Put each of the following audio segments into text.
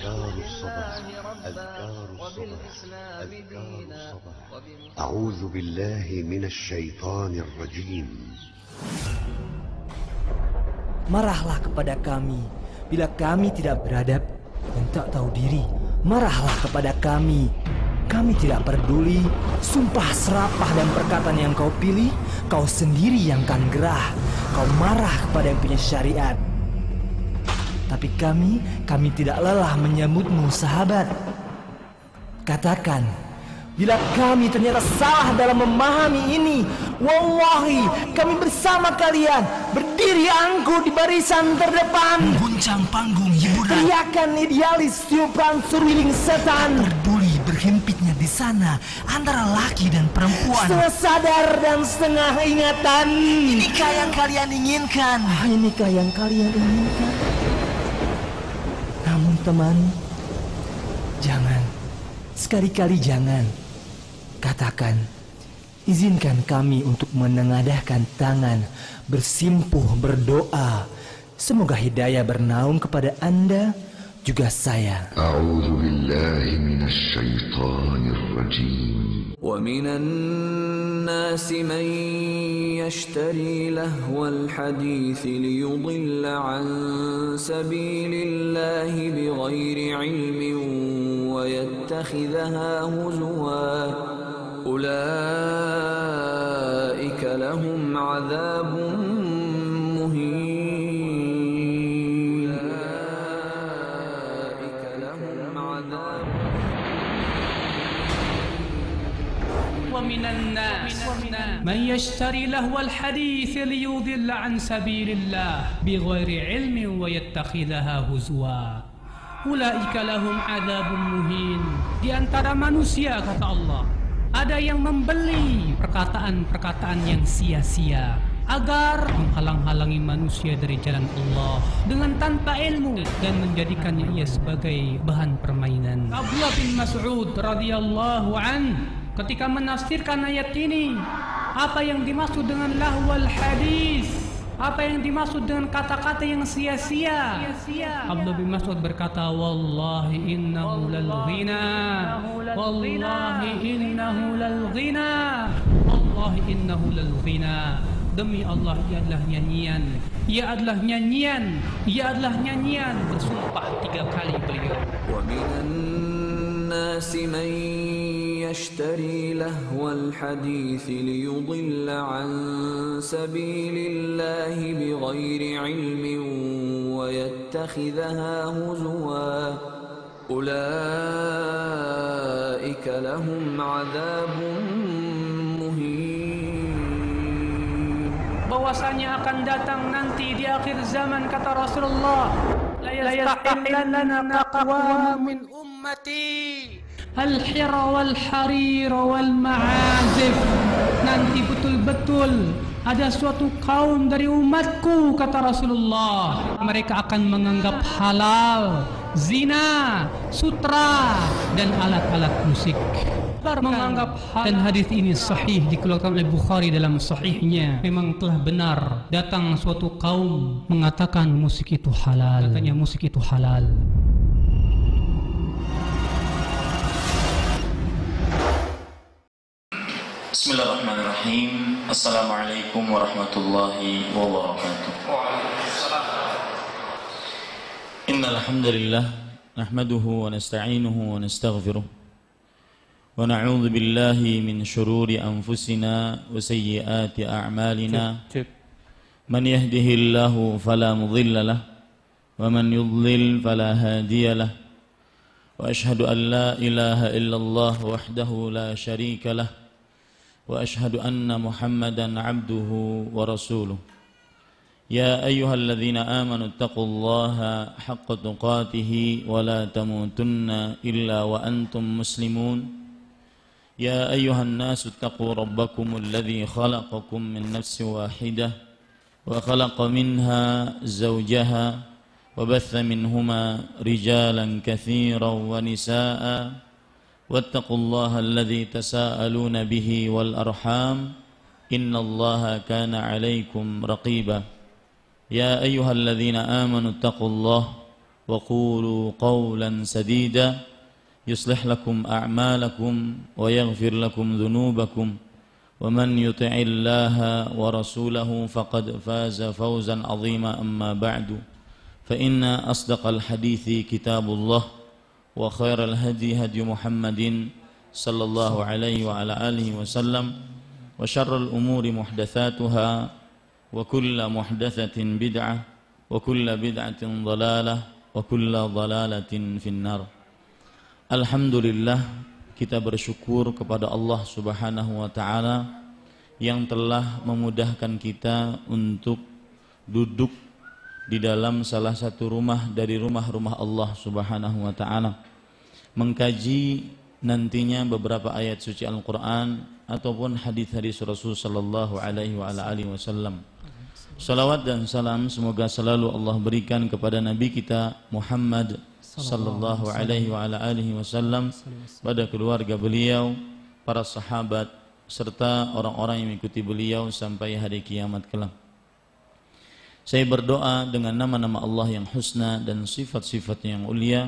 أذكار الصباح أذكار الصباح أذكار الصباح أعوذ بالله من الشيطان الرجيم. Marahlah kepada kami bila kami tidak beradab dan tak tahu diri. Marahlah kepada kami. Kami tidak peduli sumpah serapah dan perkataan yang kau pilih. Kau sendiri yang kan gerah. Kau marah kepada yang punya syariat. Tapi kami tidak lelah menyambutmu, sahabat. Katakan, bila kami ternyata salah dalam memahami ini, wallahi kami bersama kalian berdiri angkuh di barisan terdepan, mengguncang panggung hiburan, teriakan idealis tiupan surwiling setan, peduli berhimpitnya di sana antara laki dan perempuan, setengah sadar dan setengah ingatan. Inikah yang kalian inginkan? Inikah yang kalian inginkan? Namun teman, jangan, sekali-kali jangan. Katakan, izinkan kami untuk menengadahkan tangan, bersimpuh berdoa. Semoga hidayah bernaung kepada Anda, juga saya. A'udzu billahi minasy syaithanir rajim. ومن الناس من يشتري لهو الحديث ليضل عن سبيل الله بغير علم ويتخذها هزوا أولئك لهم عذاب مهين. ومن الناس من يشتري لهو الحديث ليضل عن سبيل الله بغير علم ويتخذها هزوا أولئك لهم عذاب مهين. Di antara manusia, kata Allah, ada yang membeli perkataan-perkataan yang sia-sia agar menghalang-halangi manusia dari jalan Allah dengan tanpa ilmu dan menjadikannya ia sebagai bahan permainan. Abdullah bin Mas'ud radhiyallahu an ketika menafsirkan ayat ini, apa yang dimaksud dengan lahwal hadis, apa yang dimaksud dengan kata-kata yang sia-sia, Abdullah bin Mas'ud berkata, wallahi innahu lal ghina, wallahi innahu lal ghina, wallahi innahu lal ghina. Demi Allah, ia adalah nyanyian, ia adalah nyanyian, ia adalah nyanyian. Bersumpah 3 kali beliau. الناس من يشتري لهو الحديث ليضل عن سبيل الله بغير علم ويتخذها هزوا أولئك لهم عذاب مهين. Bahwasanya akan datang nanti di akhir zaman, kata Rasulullah, la yastahillanna aqwamun min ummati al-hira wal harir wal ma'azif. Nanti betul-betul ada suatu kaum dari umatku, kata Rasulullah, mereka akan menganggap halal zina, sutra, dan alat-alat musik. Menganggap halal. Dan hadis ini sahih, dikeluarkan oleh Bukhari dalam sahihnya. Memang telah benar, datang suatu kaum mengatakan musik itu halal, katanya musik itu halal. Bismillahirrahmanirrahim. Assalamualaikum warahmatullahi wabarakatuh. Innal hamdalillah nahmaduhu wa nasta'inuhu wa nastaghfiruh wa na'udzu billahi min shururi anfusina wa sayyiati a'malina. Man yahdihillahu fala mudilla lahu wa man yudlil fala hadiya lahu. Wa ashhadu an la ilaha illallah wahdahu la sharika lahu wa ashhadu anna Muhammadan abduhu wa rasuluh. Ya ayyuhalladzina amanu taqullaha haqqa tuqatih wa la tamutunna illa wa antum muslimun. Ya ayyuhan nasu taqu rabbakumul ladzi khalaqakum min nafsin wahidah wa khalaqa minha zawjaha wa batha minhuma rijalan katsiran wa nisaa'a. Wattaqullaha alladzi tasaaluna bihi wal arham innallaha kana 'alaikum raqiba. Ya ayyuhalladzina amanu taqullaha وقولوا قولا سديدا يصلح لكم أعمالكم ويغفر لكم ذنوبكم ومن يطع الله ورسوله فقد فاز فوزا عظيما أما بعد فإن أصدق الحديث كتاب الله وخير الهدي هدي محمد صلى الله عليه وعلى آله وسلم وشر الأمور محدثاتها وكل محدثة بدعة وكل بدعة ضلالة وكل ضلالة في النار. Alhamdulillah, kita bersyukur kepada Allah Subhanahu wa taala yang telah memudahkan kita untuk duduk di dalam salah satu rumah dari rumah-rumah Allah Subhanahu wa taala, mengkaji nantinya beberapa ayat suci Al-Qur'an ataupun hadis-hadis Rasul sallallahu alaihi wa ala alihi wasallam. Salawat dan salam semoga selalu Allah berikan kepada Nabi kita Muhammad sallallahu alaihi wa ala alihi wasallam, pada keluarga beliau, para sahabat serta orang-orang yang mengikuti beliau sampai hari kiamat kelak. Saya berdoa dengan nama-nama Allah yang husna dan sifat-sifatnya yang mulia.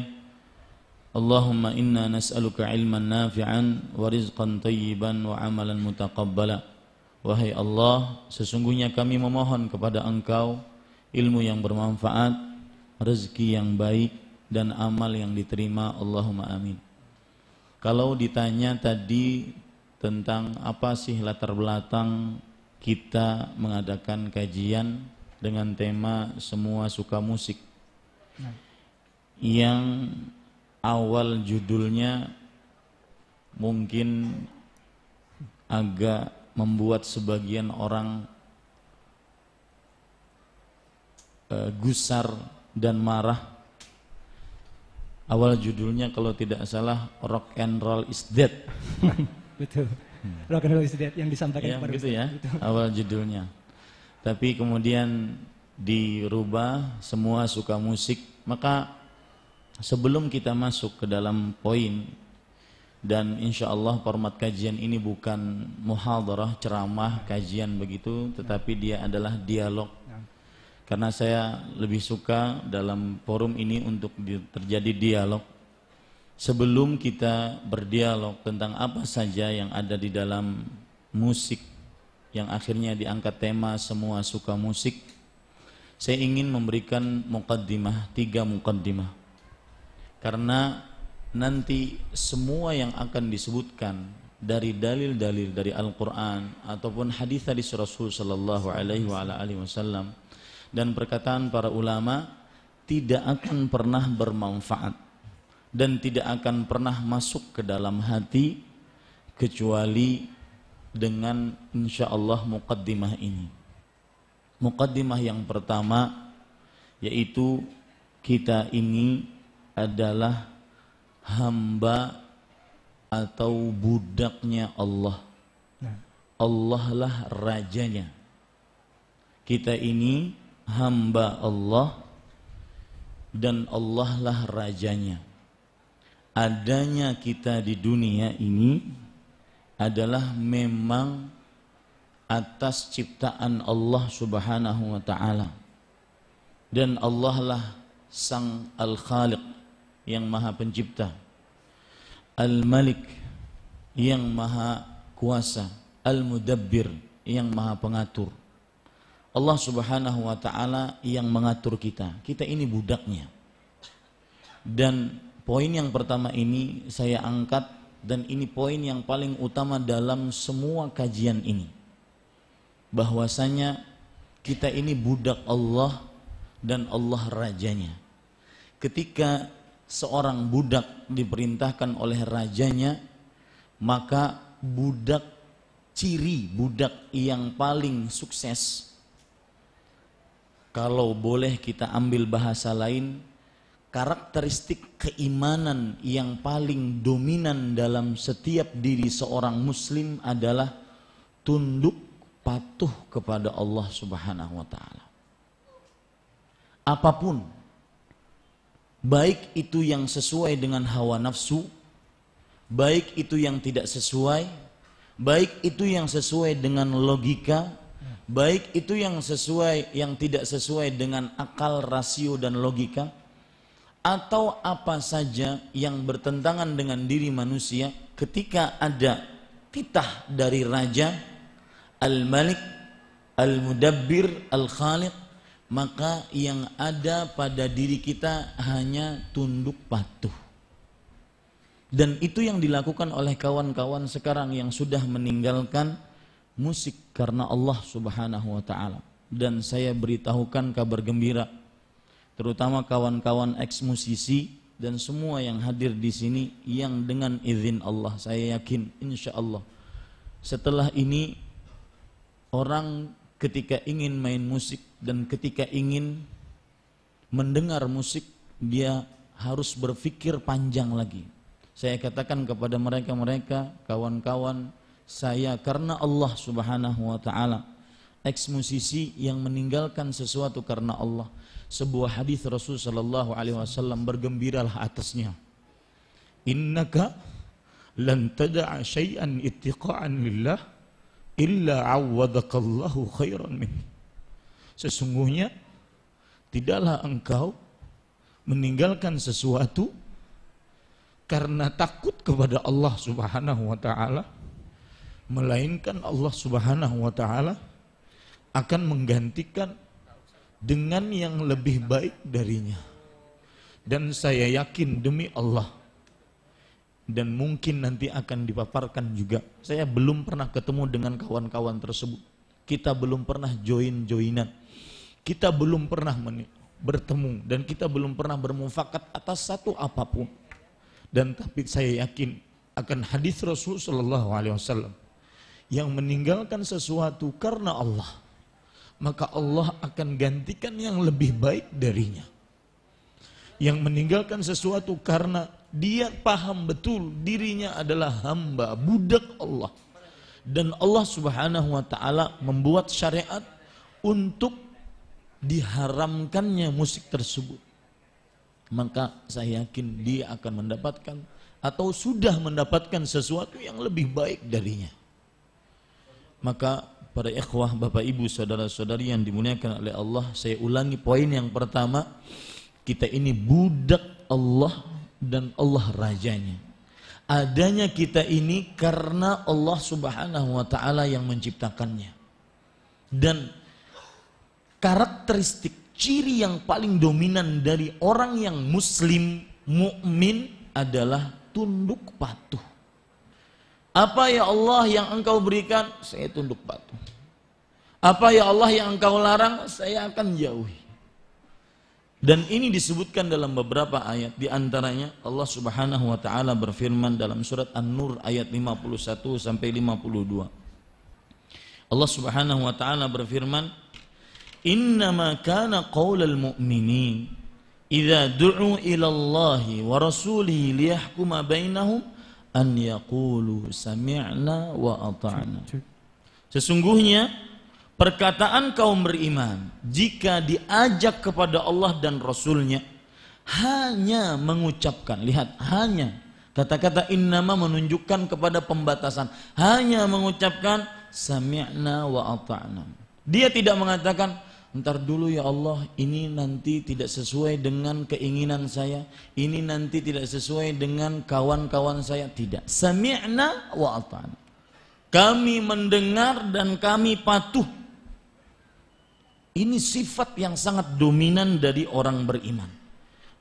Allahumma inna nas'aluka ilman nafi'an wa rizqan tayyiban wa amalan mutaqabbala. Wahai Allah, sesungguhnya kami memohon kepada Engkau ilmu yang bermanfaat, rezeki yang baik, dan amal yang diterima. Allahumma amin. Kalau ditanya tadi tentang apa sih latar belakang kita mengadakan kajian dengan tema semua suka musik, yang awal judulnya mungkin agak membuat sebagian orang gusar dan marah. Awal judulnya kalau tidak salah rock and roll is dead. Betul. Rock and roll is dead yang disampaikan kepada gitu ya. Awal judulnya. Tapi kemudian dirubah semua suka musik. Maka sebelum kita masuk ke dalam poin, dan insya Allah format kajian ini bukan muhadarah, ceramah, kajian begitu, tetapi dia adalah dialog. Karena saya lebih suka dalam forum ini untuk terjadi dialog. Sebelum kita berdialog tentang apa saja yang ada di dalam musik, yang akhirnya diangkat tema semua suka musik, saya ingin memberikan muqaddimah, 3 muqaddimah. Karena nanti semua yang akan disebutkan dari dalil-dalil dari Al-Quran ataupun hadis-hadis Rasul sallallahu alaihi wasallam dan perkataan para ulama tidak akan pernah bermanfaat dan tidak akan pernah masuk ke dalam hati kecuali dengan insyaallah muqaddimah ini. Muqaddimah yang pertama yaitu kita ini adalah hamba atau budaknya Allah. Allah lah rajanya. Kita ini hamba Allah dan Allah lah rajanya. Adanya kita di dunia ini adalah memang atas ciptaan Allah Subhanahu wa taala. Dan Allah lah Sang Al-Khaliq yang maha pencipta, Al-Malik yang maha kuasa, Al-Mudabbir yang maha pengatur. Allah Subhanahu wa ta'ala yang mengatur kita. Kita ini budaknya. Dan poin yang pertama ini saya angkat, dan ini poin yang paling utama dalam semua kajian ini, bahwasanya kita ini budak Allah dan Allah rajanya. Ketika seorang budak diperintahkan oleh rajanya, maka budak, ciri budak yang paling sukses, kalau boleh kita ambil bahasa lain, karakteristik keimanan yang paling dominan dalam setiap diri seorang muslim adalah tunduk patuh kepada Allah Subhanahu wa taala. Apapun, baik itu yang sesuai dengan hawa nafsu, baik itu yang tidak sesuai, baik itu yang sesuai dengan logika, baik itu yang sesuai, yang tidak sesuai dengan akal, rasio dan logika. atau apa saja yang bertentangan dengan diri manusia, ketika ada titah dari Raja, Al-Malik, Al-Mudabbir, Al-Khaliq, maka yang ada pada diri kita hanya tunduk patuh. Dan itu yang dilakukan oleh kawan-kawan sekarang yang sudah meninggalkan musik karena Allah Subhanahu wa ta'ala. Dan saya beritahukan kabar gembira, terutama kawan-kawan ex-musisi dan semua yang hadir di sini, yang dengan izin Allah, saya yakin insya Allah setelah ini orang ketika ingin main musik dan ketika ingin mendengar musik, dia harus berpikir panjang lagi. Saya katakan kepada mereka kawan-kawan saya, karena Allah Subhanahu wa ta'ala, ex-musisi yang meninggalkan sesuatu karena Allah, sebuah hadis Rasul sallallahu alaihi wasallam, bergembiralah atasnya. Innaka lan tada'a syai'an ittiqa'an lillah illa 'awwadaqallahu khairan min. Sesungguhnya tidaklah engkau meninggalkan sesuatu karena takut kepada Allah Subhanahu wa ta'ala, melainkan Allah Subhanahu wa ta'ala akan menggantikan dengan yang lebih baik darinya. Dan saya yakin demi Allah, dan mungkin nanti akan dipaparkan juga, saya belum pernah ketemu dengan kawan-kawan tersebut, kita belum pernah join-joinan, kita belum pernah bertemu, dan kita belum pernah bermufakat atas satu apapun. Dan tapi saya yakin akan hadis Rasul sallallahu alaihi wasallam, yang meninggalkan sesuatu karena Allah, maka Allah akan gantikan yang lebih baik darinya. Yang meninggalkan sesuatu karena dia paham betul dirinya adalah hamba, budak Allah, dan Allah Subhanahu wa ta'ala membuat syariat untuk diharamkannya musik tersebut, maka saya yakin dia akan mendapatkan atau sudah mendapatkan sesuatu yang lebih baik darinya. Maka para ikhwah, bapak ibu, saudara-saudari yang dimuliakan oleh Allah, saya ulangi poin yang pertama, kita ini budak Allah dan Allah rajanya. Adanya kita ini karena Allah Subhanahu wa ta'ala yang menciptakannya. Dan karakteristik ciri yang paling dominan dari orang yang muslim, mukmin adalah tunduk patuh. Apa ya Allah yang engkau berikan, saya tunduk patuh. Apa ya Allah yang engkau larang, saya akan jauhi. Dan ini disebutkan dalam beberapa ayat. Di antaranya Allah Subhanahu wa ta'ala berfirman dalam surat An-Nur ayat 51 sampai 52. Allah Subhanahu wa ta'ala berfirman, innama kana qaulal mu'minin idza du'u ila Allahi wa rasulihi liyahkuma bainahum an yaqulu sami'na wa ata'na. Sesungguhnya perkataan kaum beriman jika diajak kepada Allah dan Rasulnya hanya mengucapkan, lihat, hanya, kata-kata innama menunjukkan kepada pembatasan, hanya mengucapkan sami'na wa ata'na. Dia tidak mengatakan entar dulu ya Allah, ini nanti tidak sesuai dengan keinginan saya, ini nanti tidak sesuai dengan kawan-kawan saya. Tidak. Sami'na wa ata'na. Kami mendengar dan kami patuh. Ini sifat yang sangat dominan dari orang beriman.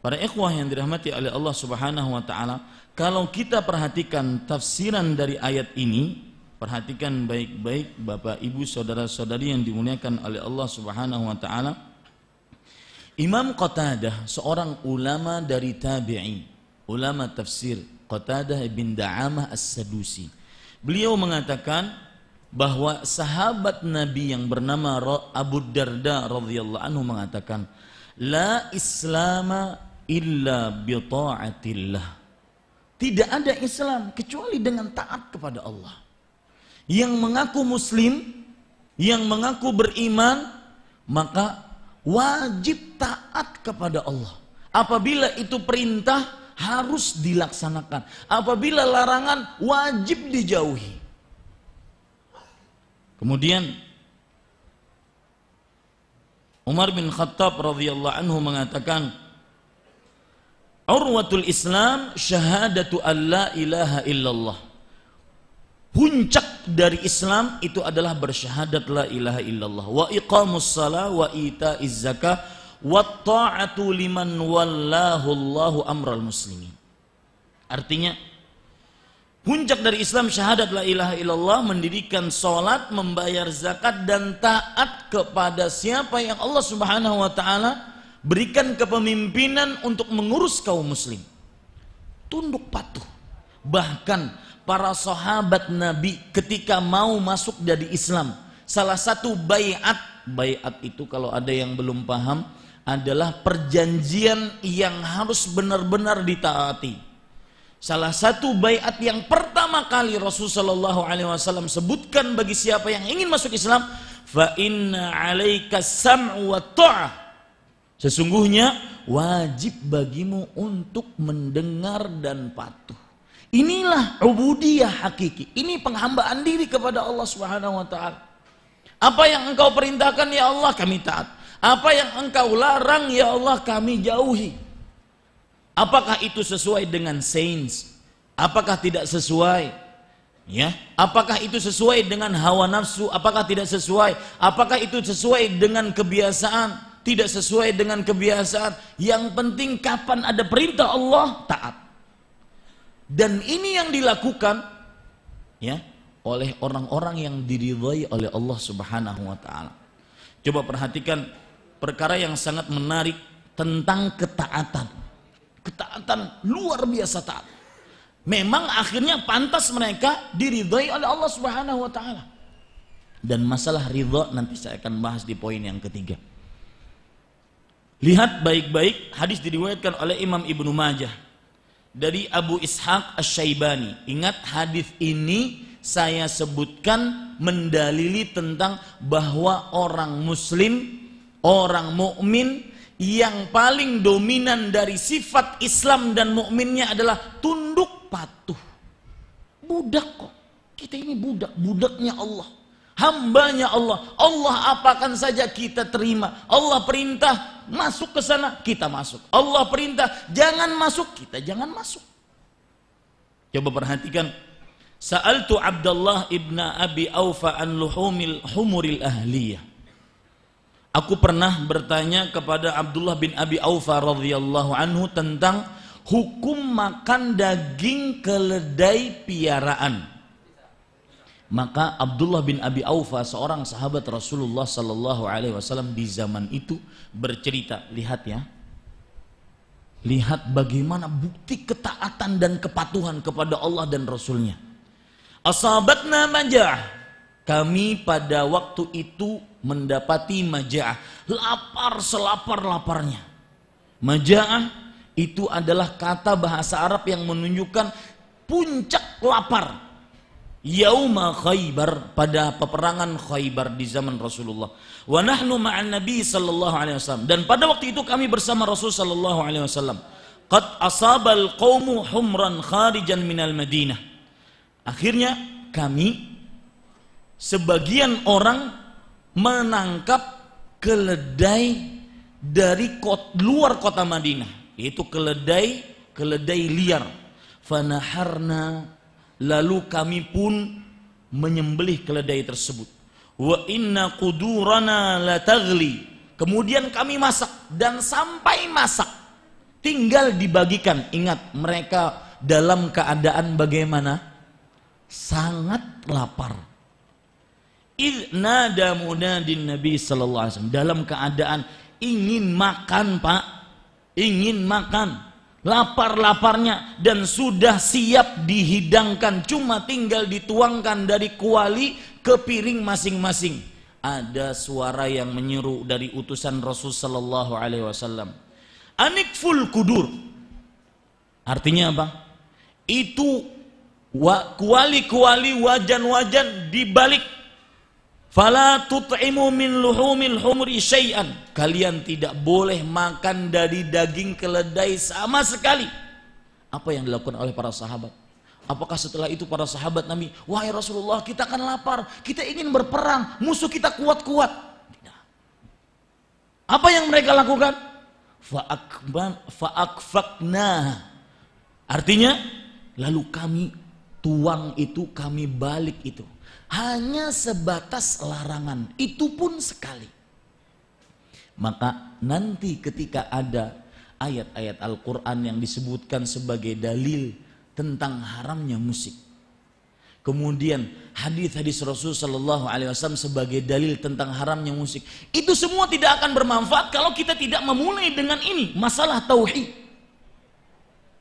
Para ikhwah yang dirahmati oleh Allah Subhanahu wa ta'ala, kalau kita perhatikan tafsiran dari ayat ini, perhatikan baik-baik bapak ibu saudara-saudari yang dimuliakan oleh Allah Subhanahu wa ta'ala. Imam Qatadah, seorang ulama dari tabi'in, ulama tafsir, Qatadah bin Da'amah As-Sadusi, beliau mengatakan bahwa sahabat Nabi yang bernama Abu Darda radhiyallahu anhu mengatakan, la islama illa bi ta'atillah. Tidak ada Islam kecuali dengan taat kepada Allah. Yang mengaku muslim, yang mengaku beriman, maka wajib taat kepada Allah. Apabila itu perintah, harus dilaksanakan. Apabila larangan, wajib dijauhi. Kemudian Umar bin Khattab radhiyallahu anhu mengatakan, Urwatul Islam syahadatu an la ilaha illallah. Puncak dari Islam itu adalah bersyahadat la ilaha illallah wa iqamus shalah wa itaiz zakah wa ta'atu liman wallahu Allahu amral muslimin. Artinya puncak dari Islam syahadat la ilaha illallah, mendirikan salat, membayar zakat dan taat kepada siapa yang Allah Subhanahu wa taala berikan kepemimpinan untuk mengurus kaum muslim. Tunduk patuh. Bahkan para sahabat Nabi ketika mau masuk dari Islam, salah satu baiat itu kalau ada yang belum paham adalah perjanjian yang harus benar-benar ditaati. Salah satu baiat yang pertama kali Rasulullah SAW sebutkan bagi siapa yang ingin masuk Islam, fa inna 'alaika sam'u wa ta'ah. Sesungguhnya wajib bagimu untuk mendengar dan patuh. Inilah ubudiyah hakiki. Ini penghambaan diri kepada Allah Subhanahu wa taala. Apa yang engkau perintahkan ya Allah kami taat. Apa yang engkau larang ya Allah kami jauhi. Apakah itu sesuai dengan sains? Apakah tidak sesuai? Ya, apakah itu sesuai dengan hawa nafsu? Apakah tidak sesuai? Apakah itu sesuai dengan kebiasaan? Tidak sesuai dengan kebiasaan. Yang penting kapan ada perintah Allah taat. Dan ini yang dilakukan ya oleh orang-orang yang diridhai oleh Allah Subhanahu wa taala. Coba perhatikan perkara yang sangat menarik tentang ketaatan. Ketaatan luar biasa taat. Memang akhirnya pantas mereka diridhai oleh Allah Subhanahu wa taala. Dan masalah ridha nanti saya akan bahas di poin yang ketiga. Lihat baik-baik, hadis diriwayatkan oleh Imam Ibnu Majah dari Abu Ishaq Asy-Syaibani. Ingat, hadis ini saya sebutkan mendalili tentang bahwa orang muslim, orang mukmin yang paling dominan dari sifat Islam dan mukminnya adalah tunduk patuh. Budak kok. Kita ini budak, budaknya Allah. Hambanya Allah. Allah apakan saja kita terima. Allah perintah masuk ke sana, kita masuk. Allah perintah jangan masuk, kita jangan masuk. Coba perhatikan. Sa'altu Abdullah ibn Abi Aufa an luhumil humuril ahliyah. Aku pernah bertanya kepada Abdullah bin Abi Aufa radhiyallahu anhu tentang hukum makan daging keledai piaraan. Maka Abdullah bin Abi Aufa, seorang sahabat Rasulullah sallallahu alaihi wasallam di zaman itu, bercerita, lihat ya. Lihat bagaimana bukti ketaatan dan kepatuhan kepada Allah dan Rasulnya. Asabatna maja'ah. Kami pada waktu itu mendapati maja'ah, lapar selapar-laparnya. Maja'ah itu adalah kata bahasa Arab yang menunjukkan puncak lapar. Yauma Khaybar, pada peperangan Khaybar di zaman Rasulullah. Wa nahnu ma'an Nabi sallallahu alaihi wasallam, dan pada waktu itu kami bersama Rasul sallallahu alaihi wasallam. Qad asabal qaumu humran kharijan minal Madinah. Akhirnya kami sebagian orang menangkap keledai dari luar kota Madinah, yaitu keledai liar. Fanaharna, lalu kami pun menyembelih keledai tersebut. Wa inna qudurana la taghli. Kemudian kami masak, dan sampai masak tinggal dibagikan. Ingat, mereka dalam keadaan bagaimana? Sangat lapar. Idh nada munadin Nabi sallallahu alaihi wasallam, dalam keadaan ingin makan, Pak. Ingin makan. Lapar-laparnya, dan sudah siap dihidangkan, cuma tinggal dituangkan dari kuali ke piring masing-masing. Ada suara yang menyeru dari utusan Rasul sallallahu alaihi wasallam, anikful kudur. Artinya apa? Itu kuali-kuali, wajan-wajan dibalik. Fala tut'imu min luhumil humri syai'an. Kalian tidak boleh makan dari daging keledai sama sekali. Apa yang dilakukan oleh para sahabat? Apakah setelah itu para sahabat Nabi, wahai Rasulullah, kita akan lapar, kita ingin berperang, musuh kita kuat-kuat? Tidak. Apa yang mereka lakukan? fa'akfakna. Artinya lalu kami tuang itu, kami balik itu. Hanya sebatas larangan, itu pun sekali. Maka nanti ketika ada ayat-ayat Al-Quran yang disebutkan sebagai dalil tentang haramnya musik, kemudian hadis-hadis Rasul Sallallahu Alaihi Wasallam sebagai dalil tentang haramnya musik, itu semua tidak akan bermanfaat kalau kita tidak memulai dengan ini, masalah tauhid,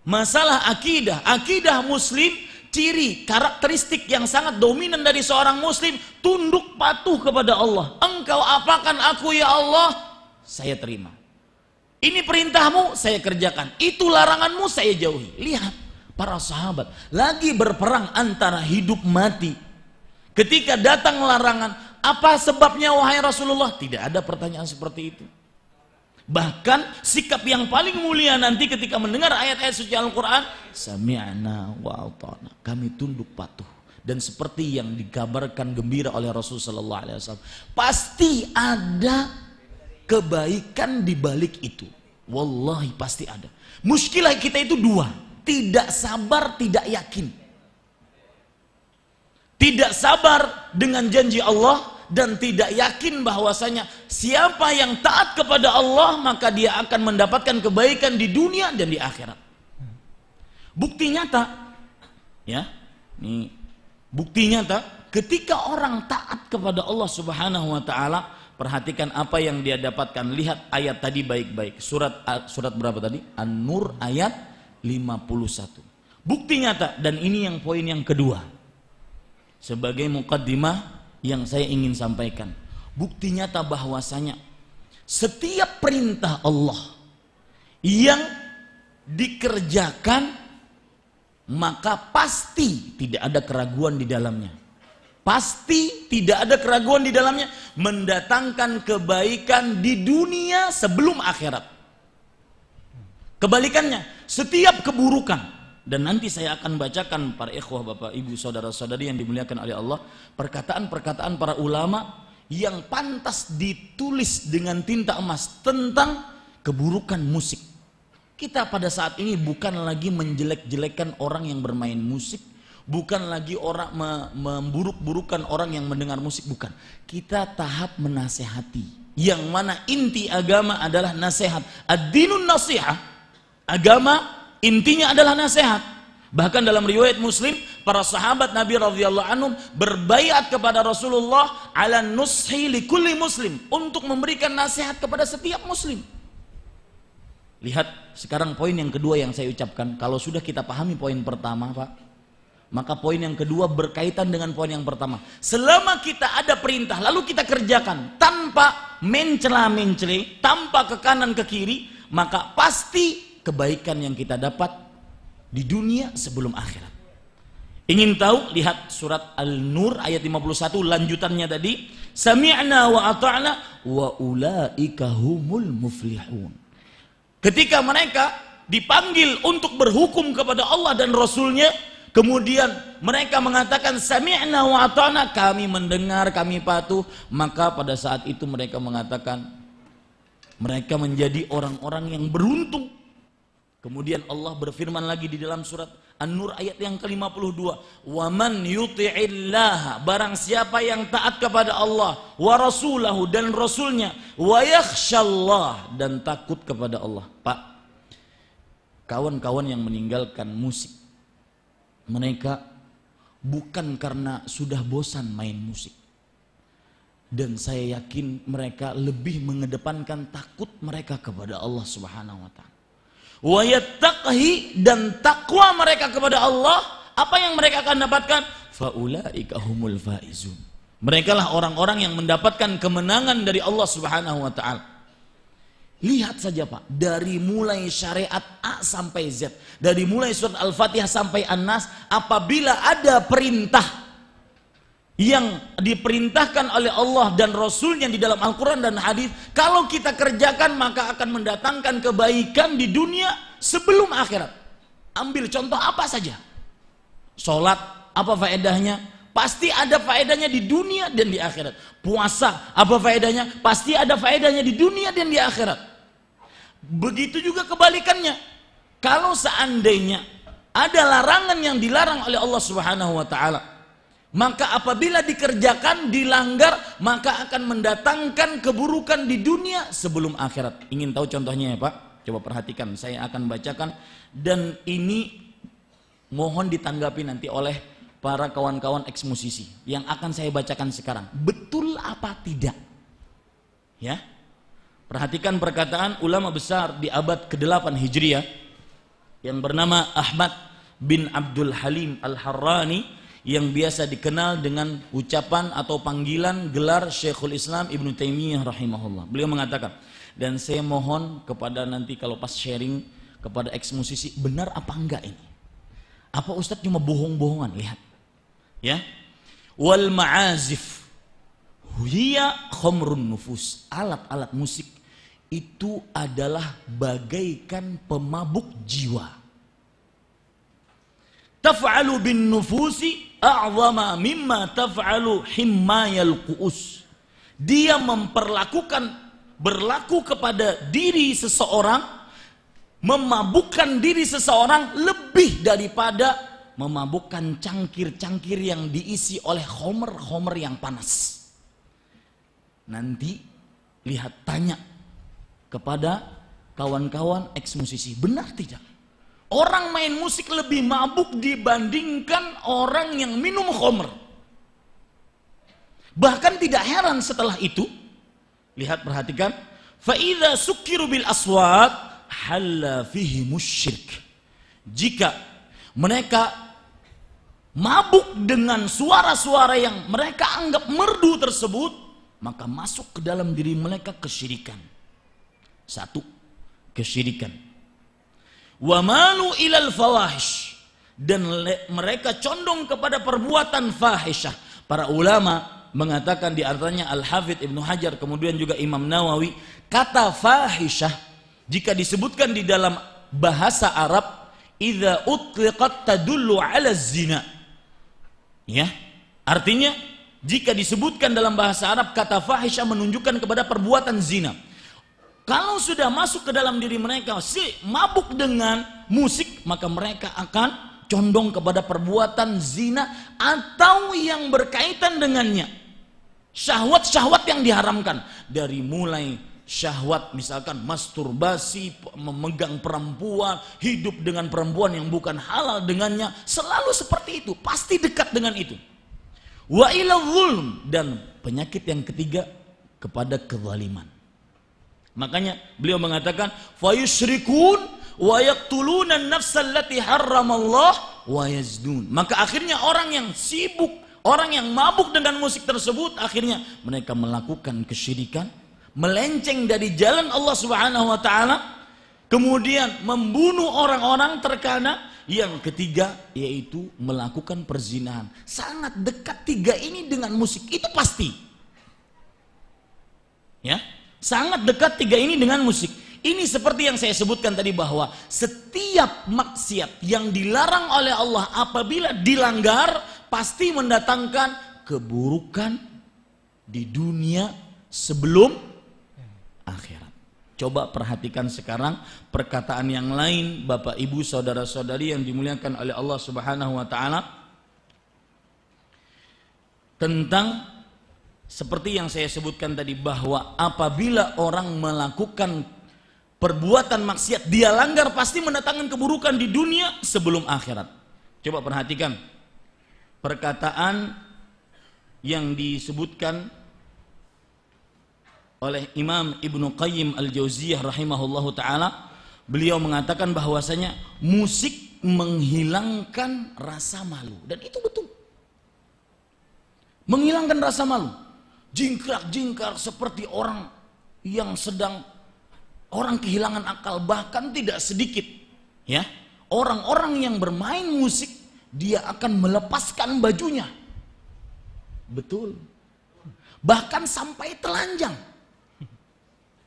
masalah akidah. Akidah muslim, ciri karakteristik yang sangat dominan dari seorang muslim, tunduk patuh kepada Allah. Engkau apakan aku ya Allah, saya terima. Ini perintahmu, saya kerjakan. Itu laranganmu, saya jauhi. Lihat para sahabat lagi berperang antara hidup mati. Ketika datang larangan, apa sebabnya wahai Rasulullah? Tidak ada pertanyaan seperti itu. Bahkan sikap yang paling mulia nanti ketika mendengar ayat-ayat suci Al-Quran, sami'na wa ata'na, kami tunduk patuh. Dan seperti yang dikabarkan gembira oleh Rasul Sallallahu Alaihi Wasallam, pasti ada kebaikan di balik itu. Wallahi pasti ada. Muskilah kita itu dua, tidak sabar, tidak yakin. Tidak sabar dengan janji Allah dan tidak yakin bahwasanya siapa yang taat kepada Allah maka dia akan mendapatkan kebaikan di dunia dan di akhirat. Bukti nyata, ya, ini bukti nyata ketika orang taat kepada Allah Subhanahu wa taala. Perhatikan apa yang dia dapatkan. Lihat ayat tadi baik-baik. Surat berapa tadi? An-Nur ayat 51. Bukti nyata, dan ini yang poin yang kedua. Sebagai muqaddimah yang saya ingin sampaikan. Bukti nyata bahwasanya setiap perintah Allah yang dikerjakan maka pasti tidak ada keraguan di dalamnya. Pasti tidak ada keraguan di dalamnya, mendatangkan kebaikan di dunia sebelum akhirat. Kebalikannya, setiap keburukan, dan nanti saya akan bacakan para ikhwah, bapak, ibu, saudara-saudari yang dimuliakan oleh Allah, perkataan-perkataan para ulama yang pantas ditulis dengan tinta emas tentang keburukan musik. Kita pada saat ini bukan lagi menjelek-jelekan orang yang bermain musik, bukan lagi orang memburuk-burukan orang yang mendengar musik, bukan. Kita tahap menasehati, yang mana inti agama adalah nasihat. Ad-dinun nasihah, agama intinya adalah nasihat. Bahkan dalam riwayat Muslim, para sahabat Nabi radhiyallahu anhum berbaiat kepada Rasulullah ala nushi li kulli muslim, untuk memberikan nasihat kepada setiap muslim. Lihat sekarang poin yang kedua yang saya ucapkan. Kalau sudah kita pahami poin pertama, Pak, maka poin yang kedua berkaitan dengan poin yang pertama. Selama kita ada perintah lalu kita kerjakan tanpa mencela-mencele, tanpa ke kanan ke kiri, maka pasti kebaikan yang kita dapat di dunia sebelum akhirat. Ingin tahu? Lihat surat Al-Nur ayat 51 lanjutannya tadi, sami'na wa ata'na wa ulaika humul muflihun. Ketika mereka dipanggil untuk berhukum kepada Allah dan Rasulnya, kemudian mereka mengatakan sami'na wa ata'na, kami mendengar, kami patuh, maka pada saat itu mereka mengatakan mereka menjadi orang-orang yang beruntung. Kemudian Allah berfirman lagi di dalam surat An-Nur ayat yang ke-52, wa man yuti'illah, barang siapa yang taat kepada Allah, wa rasulahu, dan rasulnya, wa yakhshallah, dan takut kepada Allah. Pak, kawan-kawan yang meninggalkan musik, mereka bukan karena sudah bosan main musik, dan saya yakin mereka lebih mengedepankan takut mereka kepada Allah Subhanahu wa taala. Wa yattaqhi, dan takwa mereka kepada Allah, apa yang mereka akan dapatkan? Faulaika humul faizun. Mereka lah orang-orang yang mendapatkan kemenangan dari Allah Subhanahu wa taala. Lihat saja Pak, dari mulai syariat A sampai Z, dari mulai surat Al-Fatihah sampai An-Nas, apabila ada perintah yang diperintahkan oleh Allah dan Rasulnya di dalam Al-Quran dan hadis, kalau kita kerjakan maka akan mendatangkan kebaikan di dunia sebelum akhirat. Ambil contoh apa saja. Sholat, apa faedahnya? Pasti ada faedahnya di dunia dan di akhirat. Puasa, apa faedahnya? Pasti ada faedahnya di dunia dan di akhirat. Begitu juga kebalikannya. Kalau seandainya ada larangan yang dilarang oleh Allah Subhanahu wa taala, maka apabila dikerjakan, dilanggar, maka akan mendatangkan keburukan di dunia sebelum akhirat. Ingin tahu contohnya ya Pak? Coba perhatikan, saya akan bacakan, dan ini mohon ditanggapi nanti oleh para kawan-kawan eks musisi yang akan saya bacakan sekarang. Betul apa tidak? Ya. Perhatikan perkataan ulama besar di abad ke-8 Hijriah yang bernama Ahmad bin Abdul Halim Al-Harrani, yang biasa dikenal dengan ucapan atau panggilan gelar Syekhul Islam Ibnu Taimiyah rahimahullah. Beliau mengatakan, dan saya mohon kepada nanti kalau pas sharing kepada eks musisi, benar apa enggak ini? Apa Ustadz cuma bohong-bohongan? Lihat ya. Wal ma'azif hiya khamrun nufus. Alat-alat musik itu adalah bagaikan pemabuk jiwa. Taf'alu bin nufusi a'zama mimma taf'alu himmayal qu'us. Dia berlaku kepada diri seseorang, memabukkan diri seseorang lebih daripada memabukkan cangkir-cangkir yang diisi oleh khomer yang panas. Nanti lihat, tanya kepada kawan-kawan eks musisi, benar tidak? Orang main musik lebih mabuk dibandingkan orang yang minum khomer. Bahkan tidak heran setelah itu, lihat, perhatikan, fa idza sukkiru bil aswat halla fihi musyrik. Jika mereka mabuk dengan suara-suara yang mereka anggap merdu tersebut, maka masuk ke dalam diri mereka kesyirikan. Satu, kesyirikan. Wa malu ilal fawahish, dan mereka condong kepada perbuatan fahisyah. Para ulama mengatakan, di antaranya Al-Hafidz Ibnu Hajar, kemudian juga Imam Nawawi, kata fahisyah jika disebutkan di dalam bahasa Arab, idza utliqat tadullu ala zina. Ya, artinya jika disebutkan dalam bahasa Arab kata fahisyah menunjukkan kepada perbuatan zina. Kalau sudah masuk ke dalam diri mereka si mabuk dengan musik, maka mereka akan condong kepada perbuatan zina atau yang berkaitan dengannya. Syahwat-syahwat yang diharamkan, dari mulai syahwat misalkan masturbasi, memegang perempuan, hidup dengan perempuan yang bukan halal dengannya, selalu seperti itu, pasti dekat dengan itu. Wa ila zulm, dan penyakit yang ketiga kepada kezaliman. Makanya beliau mengatakan fayusyrikun wa yaqtuluna an-nafsa allati harramallah wa yazdun. Maka akhirnya orang yang sibuk, orang yang mabuk dengan musik tersebut, akhirnya mereka melakukan kesyirikan, melenceng dari jalan Allah Subhanahu wa taala, kemudian membunuh orang-orang terkana. Yang ketiga yaitu melakukan perzinahan. Sangat dekat tiga ini dengan musik, itu pasti. Ya, sangat dekat tiga ini dengan musik. Ini seperti yang saya sebutkan tadi, bahwa setiap maksiat yang dilarang oleh Allah apabila dilanggar pasti mendatangkan keburukan di dunia sebelum akhirat. Coba perhatikan sekarang perkataan yang lain, Bapak Ibu saudara-saudari yang dimuliakan oleh Allah Subhanahu wa taala, tentang seperti yang saya sebutkan tadi, bahwa apabila orang melakukan perbuatan maksiat, dia langgar pasti mendatangkan keburukan di dunia sebelum akhirat. Coba perhatikan perkataan yang disebutkan oleh Imam Ibnu Qayyim Al-Jauziyah rahimahullahu ta'ala. Beliau mengatakan bahwasanya musik menghilangkan rasa malu, dan itu betul, menghilangkan rasa malu. Jingkrak-jingkrak seperti orang yang sedang, orang kehilangan akal. Bahkan tidak sedikit ya, orang-orang yang bermain musik, dia akan melepaskan bajunya, betul, bahkan sampai telanjang.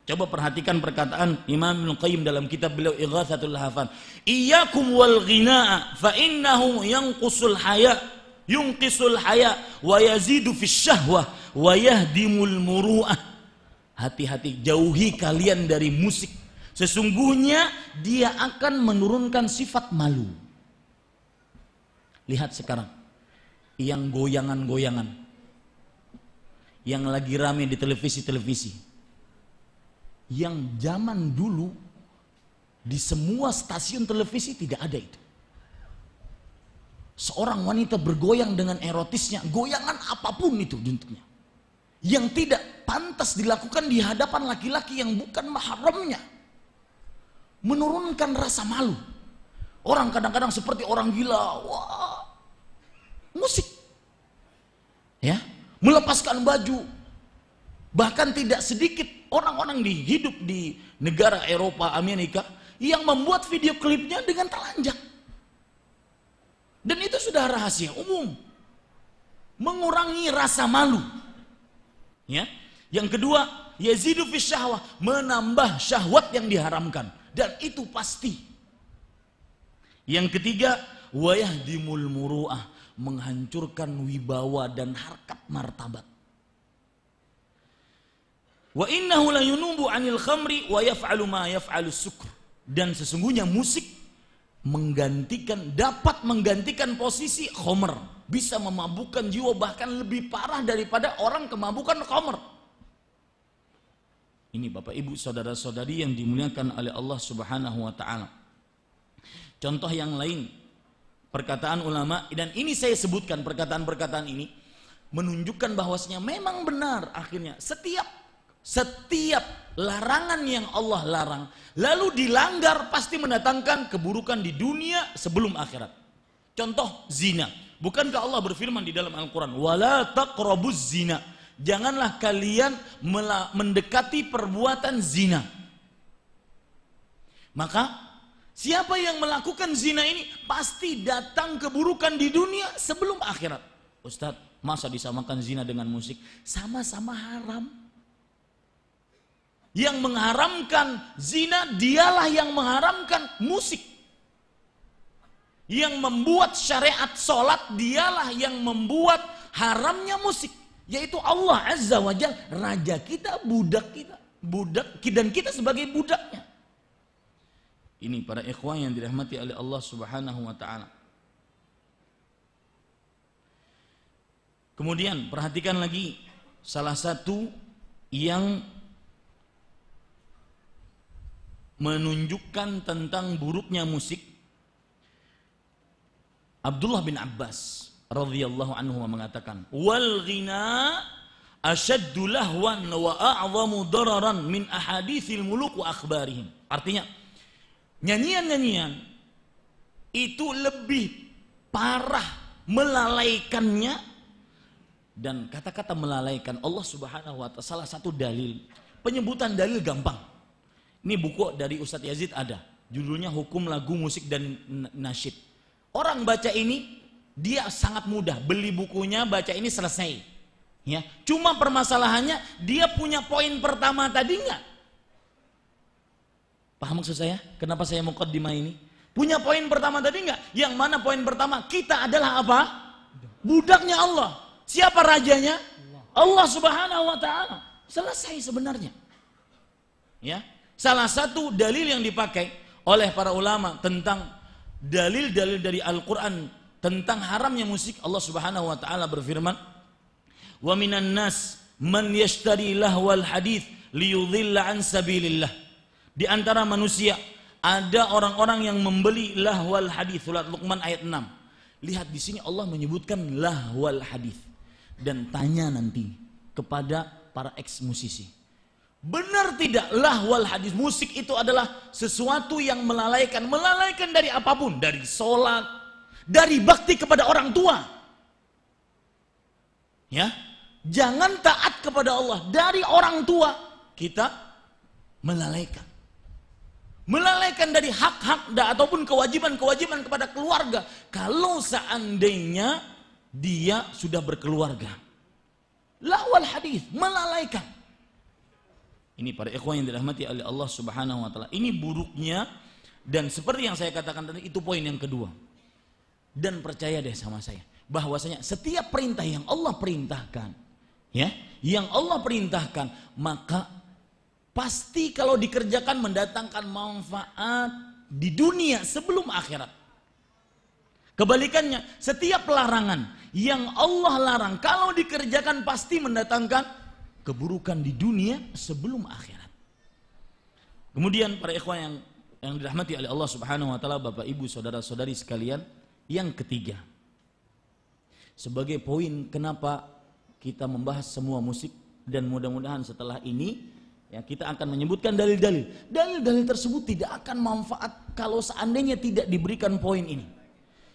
Coba perhatikan perkataan Imam Ibnu Qayyim dalam kitab beliau Ighatsatul Lahfan, iyyakum wal ghina'a fa innahu yanqusul haya, yunqisul haya wa yazidu fis syahwah wa yahdimul muru'ah. Hati-hati, jauhi kalian dari musik, Sesungguhnya dia akan menurunkan sifat malu. Lihat sekarang, yang goyangan-goyangan, yang lagi rame di televisi-televisi, yang zaman dulu di semua stasiun televisi tidak ada itu. Seorang wanita bergoyang dengan erotisnya, goyangan apapun itu bentuknya, yang tidak pantas dilakukan di hadapan laki-laki yang bukan mahramnya, menurunkan rasa malu. Orang kadang-kadang seperti orang gila, wah, musik, ya, melepaskan baju. Bahkan tidak sedikit orang-orang hidup di negara Eropa, Amerika, yang membuat video klipnya dengan telanjang. Dan itu sudah rahasia umum, mengurangi rasa malu. Ya. Yang kedua, yazidu fi syahwah, menambah syahwat yang diharamkan, dan itu pasti. Yang ketiga, wa yahdimul muru'ah, menghancurkan wibawa dan harkat martabat. Wa innahu la yunubu 'anil khamri wa yaf'alu ma yaf'alu sukr. Dan sesungguhnya musik dapat menggantikan posisi khamr, bisa memabukkan jiwa, bahkan lebih parah daripada orang kemabukan khamr. Ini Bapak Ibu saudara-saudari yang dimuliakan oleh Allah Subhanahu wa taala. Contoh yang lain, perkataan ulama, dan ini saya sebutkan perkataan-perkataan ini menunjukkan bahwasanya memang benar akhirnya setiap larangan yang Allah larang lalu dilanggar pasti mendatangkan keburukan di dunia sebelum akhirat. Contoh zina. Bukankah Allah berfirman di dalam Al-Quran, wala taqrabuz zina, janganlah kalian mendekati perbuatan zina. Maka siapa yang melakukan zina ini pasti datang keburukan di dunia sebelum akhirat. Ustadz, masa disamakan zina dengan musik? Sama-sama haram. Yang mengharamkan zina dialah yang mengharamkan musik. Yang membuat syariat sholat dialah yang membuat haramnya musik, yaitu Allah Azza wa Jalla, raja kita, budak kita, dan kita sebagai budaknya. Ini para ikhwan yang dirahmati oleh Allah Subhanahu wa taala. Kemudian perhatikan lagi salah satu yang menunjukkan tentang buruknya musik. Abdullah bin Abbas radhiyallahu anhu mengatakan, wal ghina ashaddu lahwan wa a'zamu dararan min ahaditsil muluk wa akhbarihim. Artinya, nyanyian-nyanyian itu lebih parah melalaikannya, dan kata-kata melalaikan Allah Subhanahu wa taala salah satu dalil. Penyebutan dalil gampang. Ini buku dari Ustadz Yazid ada, judulnya Hukum Lagu Musik dan Nasyid. Orang baca ini dia sangat mudah, beli bukunya, baca ini selesai. Ya, cuma permasalahannya dia punya poin pertama tadi enggak? Paham maksud saya? Kenapa saya muqaddimah ini? Punya poin pertama tadi enggak? Yang mana poin pertama? Kita adalah apa? Budaknya Allah. Siapa rajanya? Allah Subhanahu wa taala. Selesai sebenarnya. Ya. Salah satu dalil yang dipakai oleh para ulama tentang dalil-dalil dari Al-Quran tentang haramnya musik, Allah Subhanahu wa taala berfirman, wa minan nas man yashtari lahwal hadits liyudhilla an sabilillah. Di antara manusia ada orang-orang yang membeli lahwal hadits. Surat Luqman ayat 6. Lihat di sini Allah menyebutkan lahwal hadits, dan tanya nanti kepada para ex musisi, benar tidak lahwal hadis, musik itu adalah sesuatu yang melalaikan dari apapun, dari sholat, dari bakti kepada orang tua. Ya, jangan taat kepada Allah, dari orang tua kita melalaikan dari hak-hak ataupun kewajiban-kewajiban kepada keluarga. Kalau seandainya dia sudah berkeluarga, lahwal hadis, melalaikan. Ini para ikhwan yang dirahmati oleh Allah Subhanahu wa taala. Ini buruknya, dan seperti yang saya katakan tadi, itu poin yang kedua. Dan percaya deh sama saya, bahwasanya setiap perintah yang Allah perintahkan, ya, yang Allah perintahkan, maka pasti kalau dikerjakan mendatangkan manfaat di dunia sebelum akhirat. Kebalikannya, setiap larangan yang Allah larang kalau dikerjakan pasti mendatangkan keburukan di dunia sebelum akhirat. Kemudian para ikhwan yang dirahmati oleh Allah Subhanahu wa taala, Bapak Ibu, saudara-saudari sekalian, yang ketiga, sebagai poin kenapa kita membahas semua musik, dan mudah-mudahan setelah ini ya kita akan menyebutkan dalil-dalil. Dalil-dalil tersebut tidak akan manfaat kalau seandainya tidak diberikan poin ini.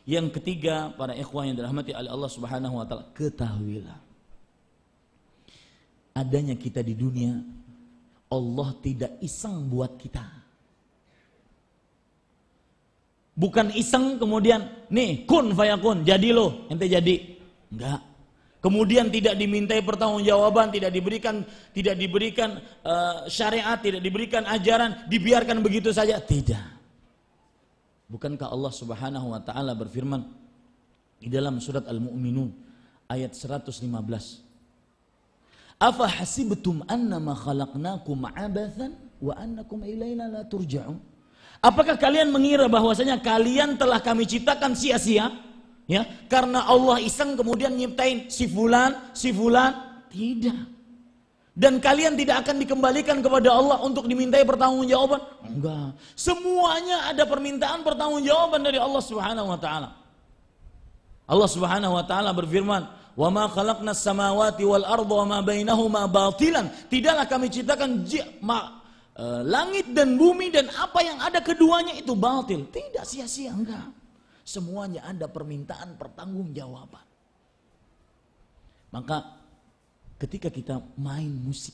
Yang ketiga, para ikhwan yang dirahmati oleh Allah Subhanahu wa taala, ketahuilah adanya kita di dunia, Allah tidak iseng buat kita. Bukan iseng kemudian nih kun fayakun, jadi lo, ente jadi. Enggak. Kemudian tidak dimintai pertanggungjawaban, tidak diberikan syariat, tidak diberikan ajaran, dibiarkan begitu saja. Tidak. Bukankah Allah Subhanahu wa taala berfirman di dalam surat Al-Mu'minun ayat 115, "Afa hasibtum annama khalaqnakum 'abathan wa annakum ilaina la turja'un?" Apakah kalian mengira bahwasanya kalian telah kami ciptakan sia-sia? Ya, karena Allah iseng kemudian nyiptain si fulan. Tidak. Dan kalian tidak akan dikembalikan kepada Allah untuk dimintai pertanggungjawaban? Enggak. Semuanya ada permintaan pertanggungjawaban dari Allah Subhanahu wa taala. Allah Subhanahu wa taala berfirman, "Wa ma khalaqnas samawati wal arda wa ma bainahuma batilan." Tidaklah kami ciptakan langit dan bumi dan apa yang ada keduanya itu batil. Tidak sia-sia, enggak. Semuanya ada permintaan pertanggungjawaban. Maka ketika kita main musik,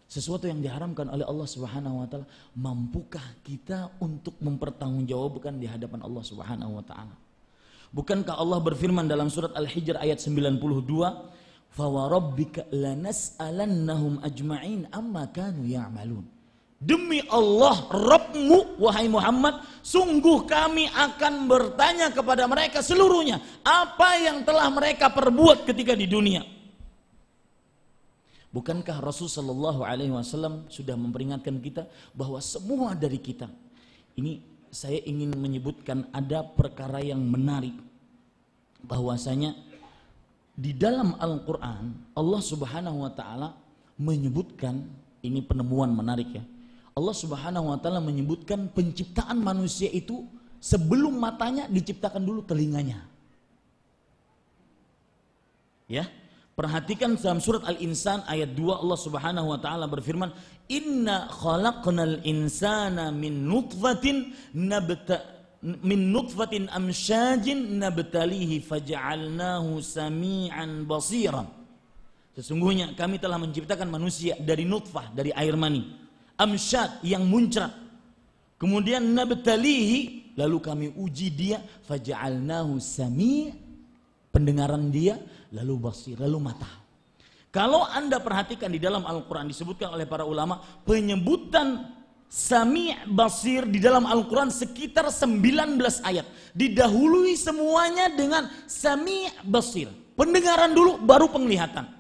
sesuatu yang diharamkan oleh Allah Subhanahu wa taala, mampukah kita untuk mempertanggungjawabkan di hadapan Allah Subhanahu wa taala? Bukankah Allah berfirman dalam surat Al-Hijr ayat 92, "Fa wa rabbika lanas'alannahum ajma'in amma kanu ya'malun." Demi Allah Rabbmu wahai Muhammad, sungguh kami akan bertanya kepada mereka seluruhnya apa yang telah mereka perbuat ketika di dunia. Bukankah Rasul sallallahu alaihi wasallam sudah memperingatkan kita bahwa semua dari kita ini, saya ingin menyebutkan ada perkara yang menarik, bahwasanya di dalam Al-Quran Allah Subhanahu wa taala menyebutkan, ini penemuan menarik ya, Allah Subhanahu wa taala menyebutkan penciptaan manusia itu sebelum matanya diciptakan dulu telinganya. Ya, perhatikan dalam surat Al-Insan ayat 2 Allah Subhanahu wa taala berfirman, "Inna khalaqnal insana min nutfatin amsyajin nabtalihi faja'alnahu sami'an basiran." Sesungguhnya kami telah menciptakan manusia dari nutfah, dari air mani, amsyad yang muncrat. Kemudian nabtalihi, lalu kami uji dia, faja'alnahu sami', pendengaran dia, lalu basir, lalu mata. Kalau Anda perhatikan di dalam Al-Quran disebutkan oleh para ulama, penyebutan sami' basir di dalam Al-Quran sekitar 19 ayat. Didahului semuanya dengan sami' basir. Pendengaran dulu baru penglihatan.